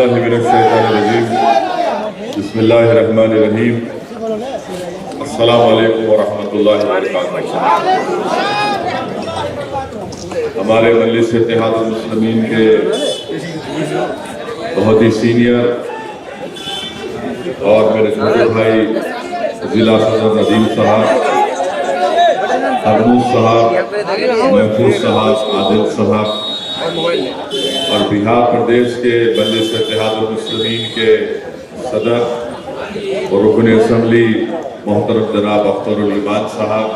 باللہ من الشیطان الرجیم بسم اللہ الرحمن الرحیم السلام علیکم ورحمۃ اللہ وبرکاتہ۔ ہمارے مجلس اتحاد المسلمین کے بہت ہی سینئر اور میرے چھوٹے بھائی ضلع صدر ندیم صاحب، حرموز صاحب، محفوظ صاحب، عادل صاحب اور بہار پردیش کے مجلس اتحاد المسلمین کے صدر اور رکن اسمبلی محترم جناب اختر الایمان صاحب،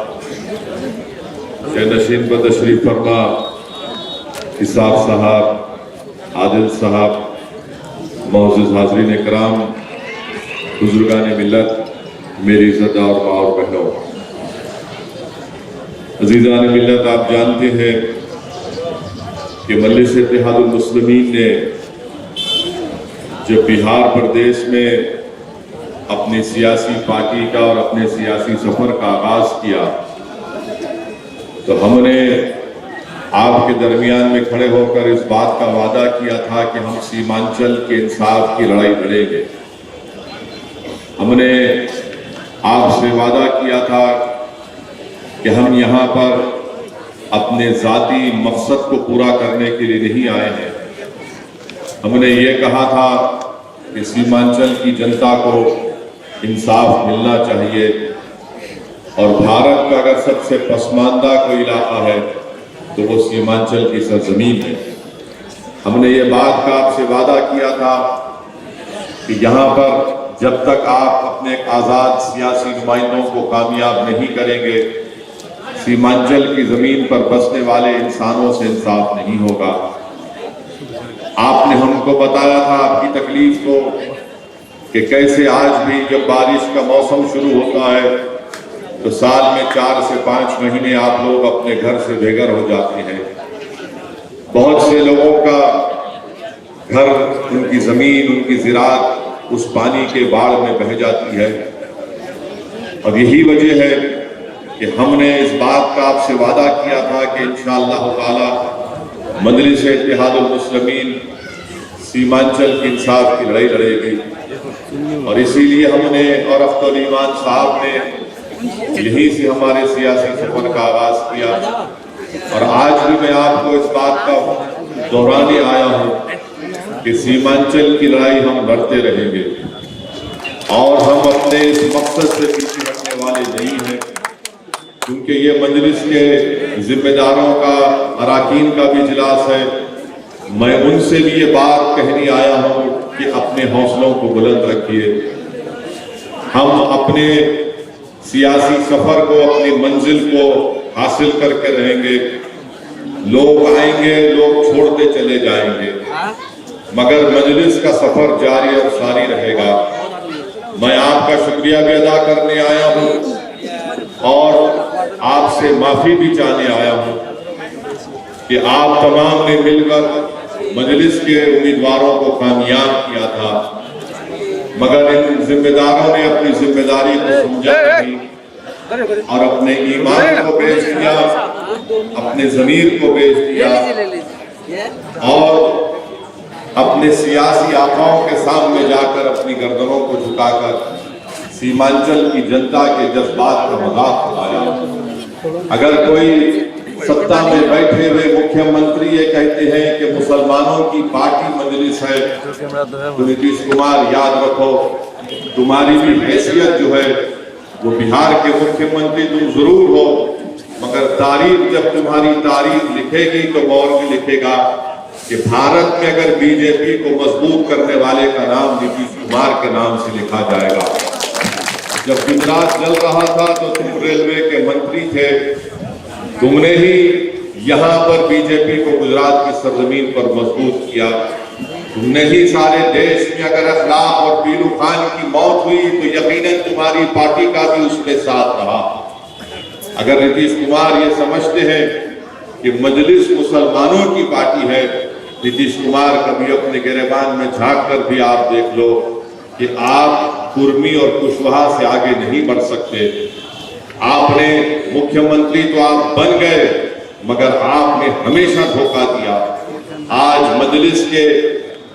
نشین پر تشریف فرما اسحاق صاحب، عادل صاحب، معزز حاضرین کرام، بزرگان ملت، میری عزت اور ماں اور بہنوں، عزیزان ملت، آپ جانتے ہیں کہ مجلس اتحاد المسلمین نے جب بہار پردیش میں اپنی سیاسی پارٹی کا اور اپنے سیاسی سفر کا آغاز کیا تو ہم نے آپ کے درمیان میں کھڑے ہو کر اس بات کا وعدہ کیا تھا کہ ہم سیمانچل کے انصاف کی لڑائی لڑیں گے۔ ہم نے آپ سے وعدہ کیا تھا کہ ہم یہاں پر اپنے ذاتی مقصد کو پورا کرنے کے لیے نہیں آئے ہیں۔ ہم نے یہ کہا تھا کہ سیمانچل کی جنتا کو انصاف ملنا چاہیے اور بھارت کا اگر سب سے پسماندہ کوئی علاقہ ہے تو وہ سیمانچل کی سرزمین ہے۔ ہم نے یہ بات کا آپ سے وعدہ کیا تھا کہ یہاں پر جب تک آپ اپنے آزاد سیاسی نمائندوں کو کامیاب نہیں کریں گے، سیمانچل کی زمین پر بسنے والے انسانوں سے انصاف نہیں ہوگا۔ آپ نے ہم کو بتایا تھا آپ کی تکلیف کو کہ کیسے آج بھی جب بارش کا موسم شروع ہوتا ہے تو سال میں 4 سے 5 مہینے آپ لوگ اپنے گھر سے بے گھر ہو جاتے ہیں۔ بہت سے لوگوں کا گھر، ان کی زمین، ان کی زراعت اس پانی کے باڑھ میں بہہ جاتی ہے، اور یہی وجہ ہے کہ ہم نے اس بات کا آپ سے وعدہ کیا تھا کہ انشاءاللہ تعالی مجلس اتحاد المسلمین سیمانچل کی انصاف کی لڑائی لڑے گی، اور اسی لیے ہم نے اور اختر الایمان صاحب نے یہیں سے ہمارے سیاسی سفر کا آغاز کیا، اور آج بھی میں آپ کو اس بات کا دہرانے آیا ہوں کہ سیمانچل کی لڑائی ہم لڑتے رہیں گے، اور ہم اپنے اس مقصد سے پیچھے ہٹنے والے نہیں ہیں، کیونکہ یہ مجلس کے ذمہ داروں کا، اراکین کا بھی اجلاس ہے۔ میں ان سے بھی یہ بات کہنے آیا ہوں کہ اپنے حوصلوں کو بلند رکھیے۔ ہم اپنے سیاسی سفر کو، اپنی منزل کو حاصل کر کے رہیں گے۔ لوگ آئیں گے، لوگ چھوڑتے چلے جائیں گے، مگر مجلس کا سفر جاری اور ساری رہے گا۔ میں آپ کا شکریہ بھی ادا کرنے آیا ہوں اور آپ سے معافی بھی چاہنے آیا ہوں کہ آپ تمام نے مل کر مجلس کے امیدواروں کو کامیاب کیا تھا، مگر ان ذمہ داروں نے اپنی ذمہ داری کو سمجھا نہیں اور اپنے ایمان کو بیچ دیا، اپنے ضمیر کو بیچ دیا، اور اپنے سیاسی آقاؤں کے سامنے جا کر اپنی گردنوں کو جھکا کر سیمانچل کی جنتا کے جذبات کا مذاق اڑایا۔ اگر کوئی سطح میں بیٹھے ہوئے مکھیہ منتری یہ کہتے ہیں کہ مسلمانوں کی پارٹی مجلس ہے تو نتیش کمار یاد رکھو، تمہاری بھی حیثیت جو ہے وہ بہار کے مکھیہ منتری تم ضرور ہو، مگر تاریخ جب تمہاری تاریخ لکھے گی تو اور بھی لکھے گا کہ بھارت میں اگر بی جے پی کو مضبوط کرنے والے کا نام نتیش کمار کے نام سے لکھا جائے گا۔ جب گجرات جل رہا تھا تو تم ریلوے کے منتری تھے، تم نے ہی یہاں پر بی جے پی کو گجرات کی سرزمین پر مضبوط کیا، تم نے ہی سارے دیش میں اگر اخلاق اور پیلو خان کی موت ہوئی تو یقیناً تمہاری پارٹی کا بھی اس کے ساتھ رہا۔ اگر نتیش کمار یہ سمجھتے ہیں کہ مجلس مسلمانوں کی پارٹی ہے، نتیش کمار کبھی اپنے گریبان میں جھانک کر بھی آپ دیکھ لو کہ آپ کرمی اور کشواہا سے آگے نہیں بڑھ سکتے۔ آپ نے مکھیہ منتری تو آپ بن گئے، مگر آپ نے ہمیشہ دھوکہ دیا۔ آج مجلس کے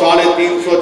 350,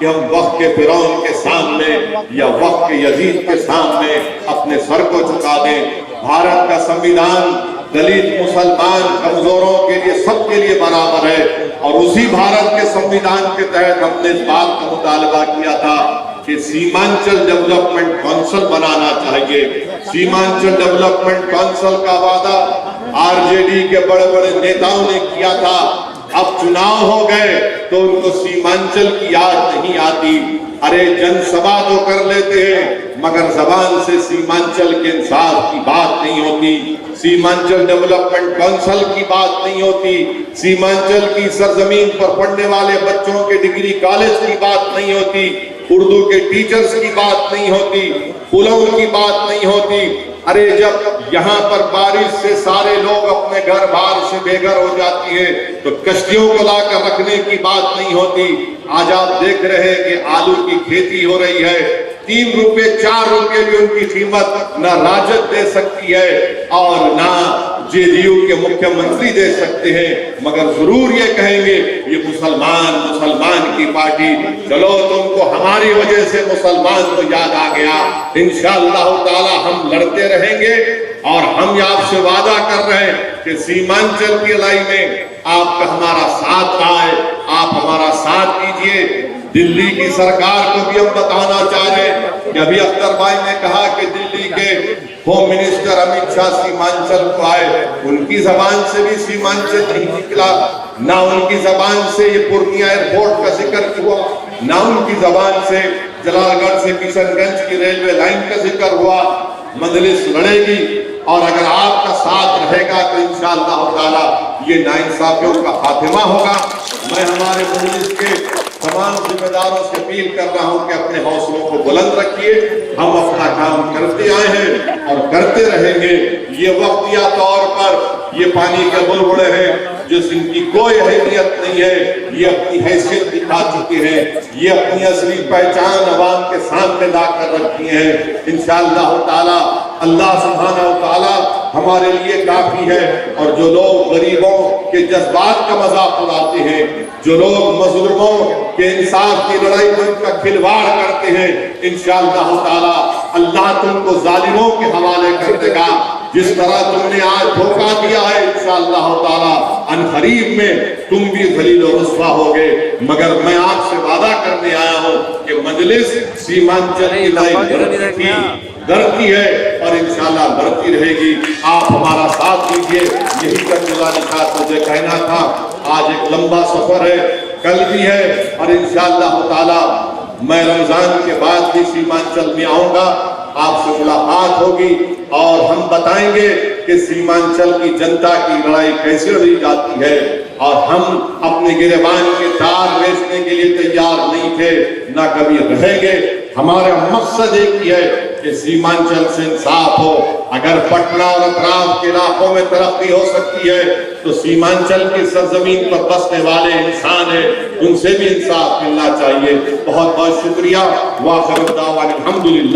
کہ ہم وقت کے فرعون کے سامنے یا وقت کے یزید کے سامنے اپنے سر کو جھکا دیں۔ بھارت کا سنویدھان دلت، مسلمان، کمزوروں کے لیے، سب کے لیے برابر ہے، اور اسی بھارت کے سنویدھان کے تحت ہم نے اس بات کا مطالبہ کیا تھا کہ سیمانچل ڈیولپمنٹ کونسل بنانا چاہیے۔ سیمانچل ڈیولپمنٹ کونسل کا وعدہ آر جے ڈی کے بڑے بڑے نیتاؤں نے کیا تھا، اب چناؤ ہو گئے تو ان کو سیمانچل کی یاد نہیں آتی۔ ارے جن سبھا تو کر لیتے ہیں مگر زبان سے سیمانچل کے انصاف کی بات نہیں ہوتی، سیمانچل ڈیولپمنٹ کونسل کی بات نہیں ہوتی، سیمانچل کی سرزمین پر پڑھنے والے بچوں کے ڈگری کالج کی بات نہیں ہوتی، اردو کے ٹیچرز کی بات نہیں ہوتی، پلوں کی بات نہیں ہوتی۔ ارے جب یہاں پر بارش سے سارے لوگ اپنے گھر بار سے بے گھر ہو جاتی ہے تو کشتیوں کو لا کر رکھنے کی بات نہیں ہوتی۔ آج آپ دیکھ رہے ہیں کہ آلو کی کھیتی ہو رہی ہے، 3 روپے 4 روپے بھی ان کی قیمت نہ راجد دے سکتی ہے اور نہ جے ڈی یو کے مکھیہ منتری دے سکتے ہیں، مگر ضرور یہ کہیں گے یہ مسلمان کی پارٹی، چلو تم کو ہماری وجہ سے مسلمان کو یاد آ گیا۔ انشاءاللہ تعالی ہم لڑتے رہیں گے، اور ہم آپ سے وعدہ کر رہے ہیں کہ سیمانچل کی لڑائی میں آپ کا ہمارا ساتھ رہا ہے، آپ ہمارا ساتھ دیجئے۔ دلی کی سرکار کو بھی ہم بتانا چاہ رہے ہیں کہ ابھی اختر بھائی نے کہا کہ دلی کے ہوم منسٹر امت شاہ سیمانچل کو آئے، ان کی زبان سے بھی سیمانچل نہیں نکلا، نہ ان کی زبان سے یہ پورنیہ ایئرپورٹ کا ذکر ہوا، نہ ان کی زبان سے جلال گڑھ سے کشن گنج کی ریلوے لائن کا ذکر ہوا۔ مجلس لڑے گی، اور اگر آپ کا ساتھ رہے گا تو انشاءاللہ تعالی یہ ناانصافیوں کا خاتمہ ہوگا۔ میں ہمارے مجلس کے تمام ذمہ داروں سے اپیل کر رہا ہوں کہ اپنے حوصلوں کو بلند رکھیے، ہم اپنا کام کرتے آئے ہیں اور کرتے رہیں گے۔ یہ وقتیہ طور پر یہ پانی کے بلبلے ہیں جس ان کی کوئی اہمیت نہیں ہے، یہ اپنی حیثیت دکھا چکے ہیں، یہ اپنی اصلی پہچان عوام کے سامنے لا کر رکھی ہیں۔ انشاءاللہ تعالی اللہ سبحانہ وتعالی ہمارے لیے کافی ہے، اور جو لوگ غریبوں کے جذبات کا مذاق اڑاتے ہیں، جو لوگ مظلوموں کے انصاف کی لڑائی میں ان کا کھلواڑ کرتے ہیں، انشاءاللہ تعالی اللہ تم کو ظالموں کے حوالے کر دے گا۔ جس طرح تم نے آج دھوکہ دیا ہے، انشاءاللہ تعالی عنقریب میں تم بھی ذلیل و رسوا ہوگے۔ مگر میں آپ سے وعدہ کرنے آیا ہوں کہ مجلس سیمانچل کی لڑائی لڑتی ہے اور انشاءاللہ لڑتی رہے گی۔ آپ ہمارا ساتھ دیجئے، یہی نشاط مجھے کہنا تھا۔ آج ایک لمبا سفر ہے، کل بھی ہے، اور انشاءاللہ تعالی میں رمضان کے بعد بھی سیمانچل میں آؤں گا، آپ سے ملاقات ہوگی اور ہم بتائیں گے کہ سیمانچل کی جنتا کی لڑائی کیسے لڑی جاتی ہے، اور ہم اپنے گریبان کے تار بیچنے کے لیے تیار نہیں تھے، نہ کبھی رہیں گے۔ ہمارا مقصد ایک ہی ہے کہ سیمانچل سے انصاف ہو۔ اگر پٹنہ اور اطراف کے علاقوں میں ترقی ہو سکتی ہے تو سیمانچل کی سرزمین پر بسنے والے انسان ہیں، ان سے بھی انصاف ملنا چاہیے۔ بہت بہت شکریہ۔ وآخر دعوانا الحمدللہ۔